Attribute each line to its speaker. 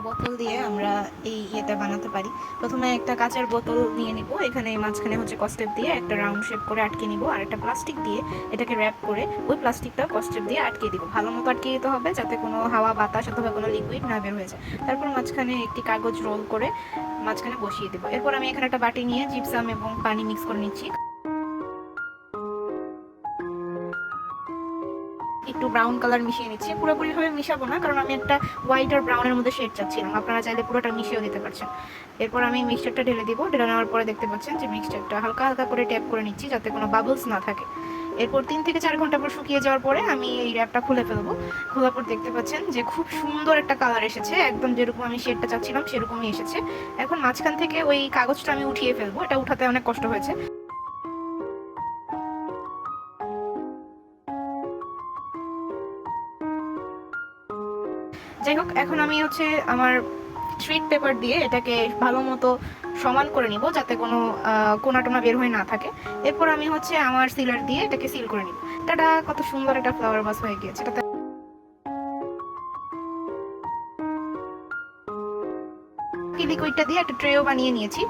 Speaker 1: বোতল দিয়ে আমরা এই ইয়েটা বানাতে পারি। প্রথমে একটা কাঁচের বোতল নিয়ে নিব, এখানে মাঝখানে হচ্ছে কস্টেপ দিয়ে একটা রাউন্ড শেপ করে আটকে নিব, আর একটা প্লাস্টিক দিয়ে এটাকে র্যাপ করে ওই প্লাস্টিকটা কস্টেপ দিয়ে আটকে দিব। ভালো মতো আটকে দিতে হবে যাতে কোনো হাওয়া বাতাস অথবা কোনো লিকুইড না বের হয়ে যায়। তারপর মাঝখানে একটি কাগজ রোল করে মাঝখানে বসিয়ে দেবো। এরপর আমি এখানে একটা বাটি নিয়ে জিপসাম এবং পানি মিক্স করে নিচ্ছি। একটু ব্রাউন কালার মিশিয়ে নিচ্ছি, পুরোপুরি ভাবে মিশাবো না কারণ আমি একটা হোয়াইট আর ব্রাউনের মধ্যে শেড চাচ্ছিলাম, আপনারা চাইলে পুরোটা মিশিয়েও দিতে পারছেন। এরপর আমি মিক্সচারটা ঢেলে দিব। ঢেলে নেওয়ার পরে দেখতে পাচ্ছেন যে মিক্সচারটা হালকা হালকা করে ট্যাপ করে নিচ্ছি যাতে কোনো বাবলস না থাকে। এরপর 3 থেকে 4 ঘন্টা পর শুকিয়ে যাওয়ার পরে আমি এই র্যাপটা খুলে ফেলবো। খোলার পর দেখতে পাচ্ছেন যে খুব সুন্দর একটা কালার এসেছে, একদম যেরকম আমি শেডটা চাচ্ছিলাম সেরকমই এসেছে। এখন মাঝখান থেকে ওই কাগজটা আমি উঠিয়ে ফেলবো, এটা উঠাতে অনেক কষ্ট হয়েছে। যাই হোক, এখন আমি হচ্ছে আমার স্ট্রিট পেপার দিয়ে এটাকে ভালো মতো সমান করে নিব যাতে কোনো কোনা টোনা বের হয়ে না থাকে। এরপর আমি হচ্ছে আমার সিলার দিয়ে এটাকে সিল করে নিব। টাটা, কত সুন্দর একটা ফ্লাওয়ার ভাস হয়ে গিয়েছে। এটাতে লিকুইডটা দিয়ে একটা ট্রেও বানিয়ে নিয়েছি।